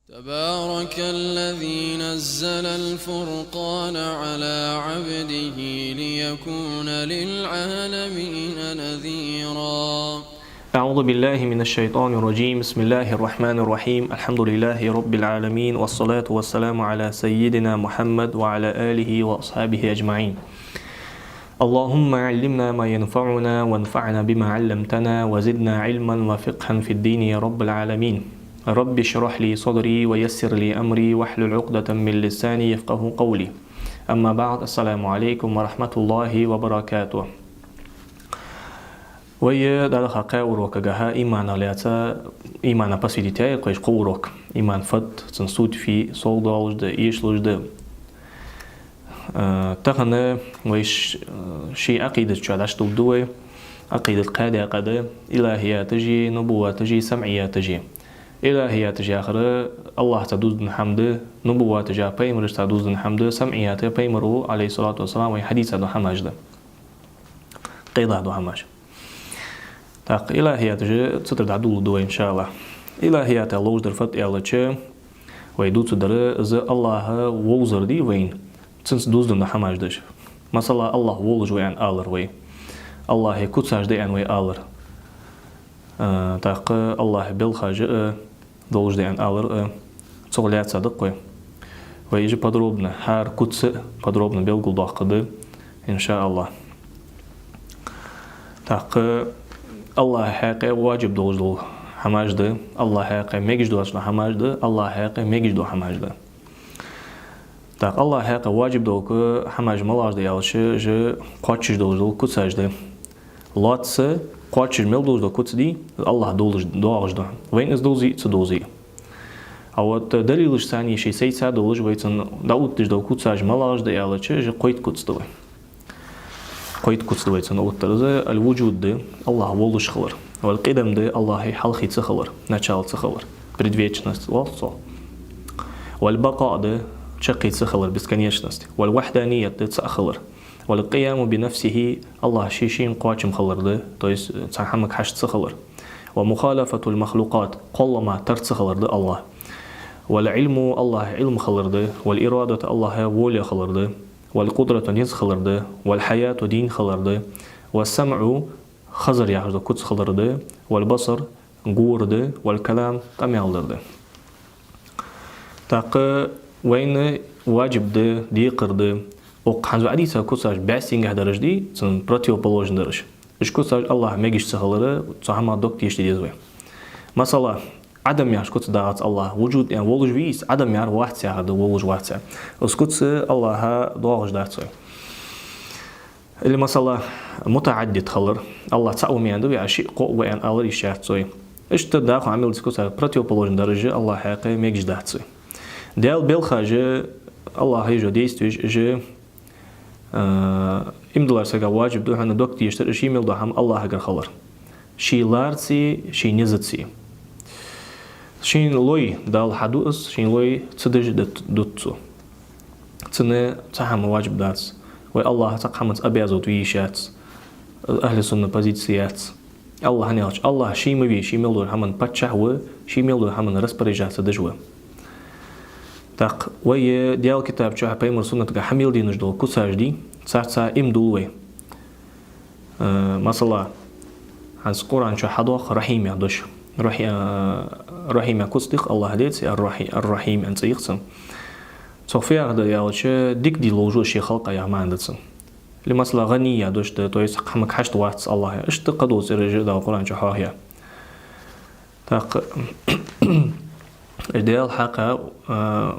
تبارك الذي نزل الفرقان على عبده ليكون للعالمين نذيرا. أعوذ بالله من الشيطان الرجيم. بسم الله الرحمن الرحيم. الحمد لله رب العالمين، والصلاة والسلام على سيدنا محمد وعلى آله وأصحابه أجمعين. اللهم علمنا ما ينفعنا وانفعنا بما علمتنا وزدنا علما وفقها في الدين يا رب العالمين. رب اشرح لي صدري ويسر لي أمري واحلل عقدة من لساني يفقه قولي. أما بعد، السلام عليكم ورحمة الله وبركاته. ويا دال خاقا وروك جها إيمان عليها إيمان بسيطة قيش قوروك إيمان فد تنسود في صودا وجد إيش وجد تخنا ويش شيء عقيدة شادش تبدوه عقيدة قادة قادة إلهيات تجي نبوة تجي سمعية تجي إلهيات تجي آخر الله تدوز الحمد نبوة تجي بيمرش تدوز الحمد سمعيات بيمرو عليه الصلاة والسلام وحديث دو حماج ده قيضة دو حماج تاق إلهيات تجي تصدر دعدول دو إن شاء الله. إلهيات الله وجدر فت إعلى ويدو تصدر إذا الله ووزر دي وين تنس دوز دو حماج دش مثلا الله وولج وين آلر وي الله كتساج دي أن وي آلر تاق الله بالخاج دولج دي أن آلر تغليات صدق وي ويجي подробно هار كتس подробно белгул داقد إن شاء الله. تاق الله حقي واجب دولج دو حماج ده الله حقي ميجش دو أصلا حماج ده الله حقي ميجش دو حماج ده تاق الله حقي واجب دوك حماج ملاج ده يالش ج قاتش دولج دو كتساج ده لاتس قاتش مل دولج دو كتس دي الله دولج دولج ده وين إز دوزي تدوزي أو دليلش ثاني شيء سيد دولج ويتن داود دو كتساج ملاج ده يالش ج قيد كتس ده قيد كتس ده ويتن أوتر الوجود ده الله ولش خلر والقدم ده الله حلقي تخلر начало تخلر предвечность والصو والبقاء ده شقي تخلر بесконечность والوحدانية ده تخلر والقيام بنفسه الله شيشين قاچم خلر ده то есть تحمك حش تخلر ومخالفة المخلوقات قل ما ترتخلر ده الله والعلم الله علم خلر ده والإرادة الله ولي خلر ده والقدرة نيز خلر ده والحياة دين خلر ده والسمع خزر يعرض كتس خلر ده والبصر غور ده والكلام تميال ده تاق وين واجب ده ديقر ده وقحنزو عديسة كتساج باسينجه درج دي تن противоположный درج إش كتساج الله ميجش سخلره تساهما دوك تيش ديزوي مثلا عدم يعرف كتس داعت الله وجود يعني ولج ويس عدم يعرف واحد ساعة ده ولج واحد ساعة اس كتس الله دواغش داعتسوي اللي مثلا متعدد خلر الله تعوم يندو يعني شيء قوة يعني الله يشاهدسوي إيش تداخل عمل كتساج противоположный درجة الله حقيقي ميجش داعتسوي ديال بالخاجة الله يجو ديستويش جه إمدلار سجا واجب ده هن دوك تيشتر شيء مل ده هم الله هجر خلر شيء لارسي شيء نزتسي شيء لوي دال حدوث شيء لوي تصدج دوتسو تنه تهم واجب داتس والله تقامت أبيازود ويشات أهل السنة بازيتسيات الله هنيالش الله شيء مبي شيء مل ده همن بتشهوه شيء مل ده همن رسبريجات دجوه تاق ويا ديال كتاب شاه بيمر سنة تجا حميل دي نجدل كساج دي ساعة إم دولوي مثلا عز قرآن شاه حدوق رحيم يعدش رحيم كصدق الله هديت الرحيم أنت يقسم صوفيا هذا يالش ديك دي لوجو شي خلق يا ما عندتسن لمثلا غني يعدش تويس حمك حشت واتس الله اشتقدوا سرج دا قرآن شاه هي تاق إديال حقا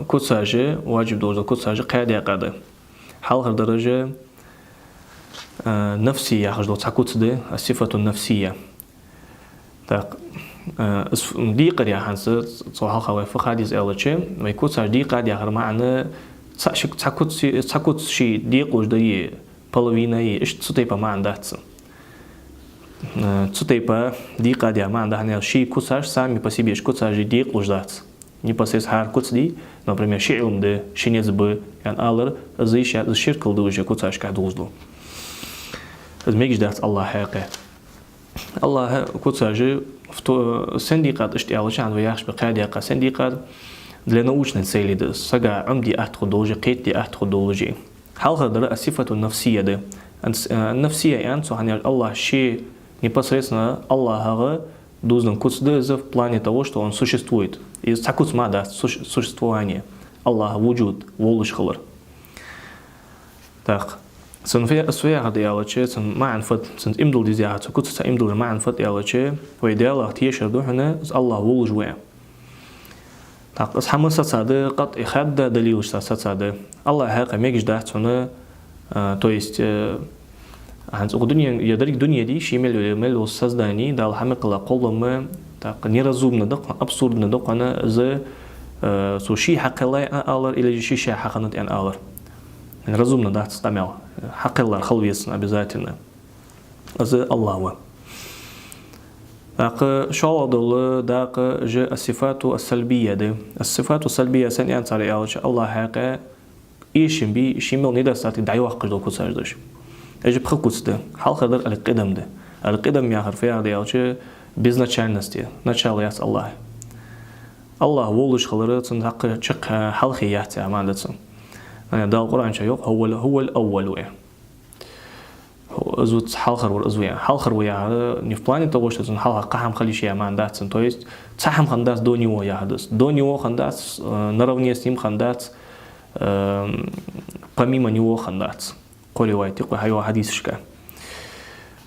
كتساجة واجب دوزة كتساجة قاعدة قاعدة حال درجة نفسية حاجة دوزة كتسدة الصفة النفسية تاق ديقة يا حنس صحة خوي فخاديز إلتشي ما يكتساج ديقة يا غير معنى تسكت شيء ديق وجدي половина إيش تسطيبه ما عندهتس تسطيبه ديقة يا ما عندها شيء كتساج سامي بسيبيش كتساج ديق وجدهتس непосредственно хар куцди, например, шиилм де шинец бы ян алыр зыша зширкл де уже куцашка дузду. Змегиш дат Аллах хақи. Аллах куцажи в то сендиқат иштиалшан ва яхш бaqadi qa сендиқат для научной цели да сага амди ахтхудолжи қетти ахтхудолжи халхадра асифату нафсия да нафсия янцу ханя Аллах ши непосредственно Аллаха должен куцдеза в плане того, что он существует. И сакуцма да существование Аллаха вуджуд волушхалар. Так сон фея диалоче сон маанфат сон имдул дизиат куцса имдул маанфат диалоче в идеалах тиешерду хана Аллах волужуя. Так асхамын сацады қат ихадда далилыш сацады. Аллах хақа мегжда цуны то есть дуния ди шимел созданий дал хамекла колломы так неразумно да абсурдно да қана за суши хақилай алар или шиша хақанат ан алар. Разумно да стамел. Хақилар халвесн обязательно. За Аллаха. Так шаладулы дак же асифату ассальбия да. Асифату сальбия сан ян цари алч Аллах хақа ишим би шимел недостаток дайвақ қыждыл кусаждыш. Эжи пхакуцды, халхадар аль-кидамды. Аль-кидам я харфия диалчы безначальности, начало яс Аллах. Аллах волуш халары цын хақы чық халхи яхти амандыцын. Дал Құранча йоқ, хуал ауалу я. Зут халхар вар азуя. Халхар вая не в плане того, что цын халха қахам халиши амандыцын. То есть цахам хандас до него яхдыс. До него хандас, наравне с ним хандас, помимо него хандас. قولي هاي حديث شكا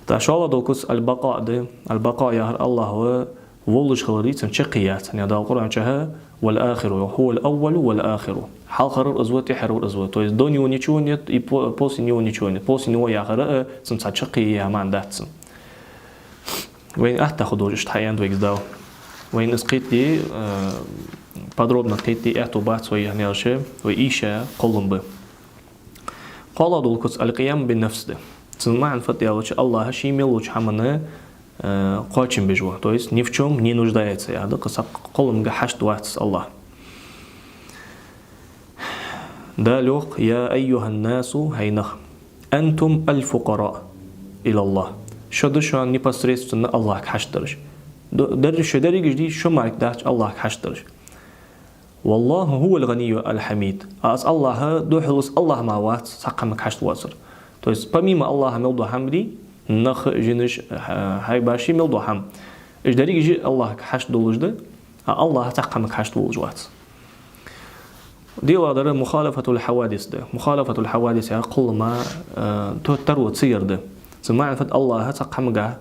تشالا دوكس البقاء ده البقاء يا الله هو ولش خلريت شقيات يعني هذا القرآن شها والآخر هو الأول والآخر حال خرر أزوات يحرر أزوات تويز دوني ونيشونيت يبوسي نيونيشونيت بوسي نيو يا خرر سنت شقي يا مان داتسن وين أحتاخدوش اشتحيان دويكس داو وين اسقيت دي подробно قيت دي اعتبات وي يعني الشيء وإيشا قلن به قال دولكس القيام بالنفس ده ценман фатиалыч Аллаха шимелуч хаманы قاچن بجوا то есть ни в чем не нуждается я да кысак колымга хаш дуатс Аллах далюк я айюхан насу хайнах антум аль-фуқара иля Аллах шоды шуан непосредственно Аллах хаштырыш дәрі шөдәрі гежди шумарик дахч Аллах хаштырыш والله هو الغني الحميد أس الله دوحلس الله ما وات سقم كشت وصر то есть помимо Аллаха мелду хамди нах жиниш хайбаши мелду хам إجداري جي الله كحشت دولجده الله سقم كحشت دولجوات ديوا در مخالفة الحوادث ده مخالفة الحوادث كل ما ترو تصير ده سمع فت الله سقم جه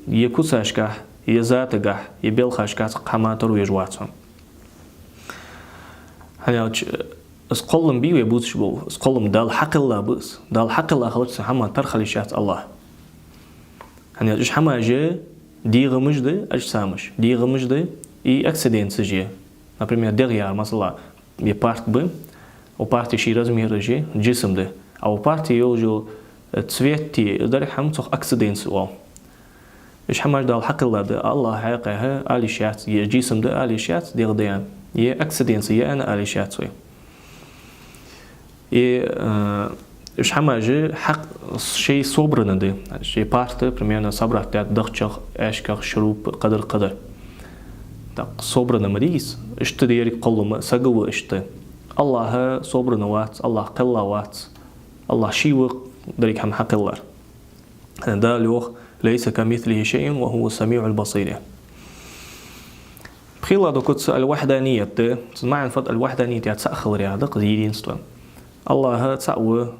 يكوساش جه يزات جه يبلخش جه سقم ترو يجواتهم هنيا اسقلم بي ويبوتش بو اسقلم دال حق الله بس دال حق الله خلص حما ترخليشات الله هنيا ايش حما جه ديغمش ده اجسامش ديغمش ده и акцидент же например derrière مثلا je part бы у партии ши размеры же джисм да а у партии уже цветти дархам цох акцидент о ايش حما دال حق الله ده الله حقها алишат je джисм да алишат дердян je акцидент je انا алишат سوي и ايش حما же حق شيء собрано да شيء part примерно собрать дахчах ашках шуруп قدر так собрано мрис что дерек колума сагу что Аллаха собрано ват Аллах калла ват Аллах шиу дерек хам حق الله да лох ليس كمثله شيء وهو السميع البصير بخيلا دوكت الوحدانية تسمعن فضل الوحدانية تأخر يا دق زيدينستو الله تسأوه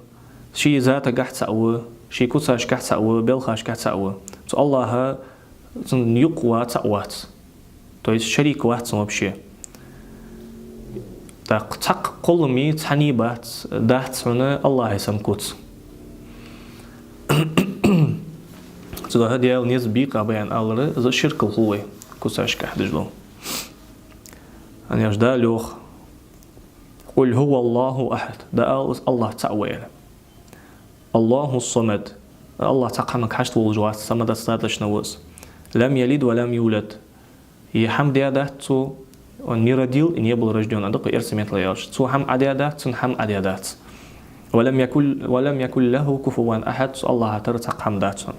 شي ذات قاعد تسأوه شي كوساش قاعد تسأوه بلخاش قاعد تسأوه تو الله يقوى تسأوات то есть شريك واحد вообще так قلمي تحنيبات دات سنة الله يسمكوت تو هذا ديال نيز بيقى بيان الله ذا شرك الهوي كوساش قاعد يجلو أنا يجدا لوخ قل هو الله أحد ده الله تعالى الله الصمد الله تقامك حشت والجوات صمد استادش نوز لم يلد ولم يولد يحمد يداتو не родил и не был рожден а только ирсмет лаялш цу хам адиадат цун хам адиадат ولم يكن له كفوا أحد الله ترى تقام داتون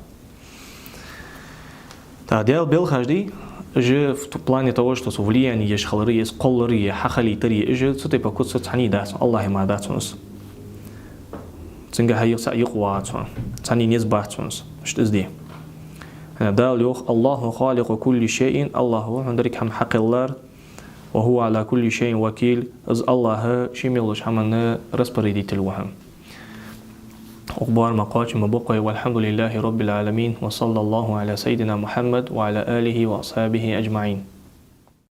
تا ديال بيل خجدي إجا في плане того, что влияние шхалрые, сколларые, хахали, тари, إجا цутай покут цуцани датсон, Аллах ما датсонс. Цинга хайق سأيق واتсон, цани незбатсонс, что здесь. دال يوخ الله خالق كل شيء الله عندك هم حق الله وهو على كل شيء وكيل از الله شميلش همنا رسبريديت الوهم أخبار مقاش مبقى والحمد لله رب العالمين وصلى الله على سيدنا محمد وعلى آله وأصحابه أجمعين.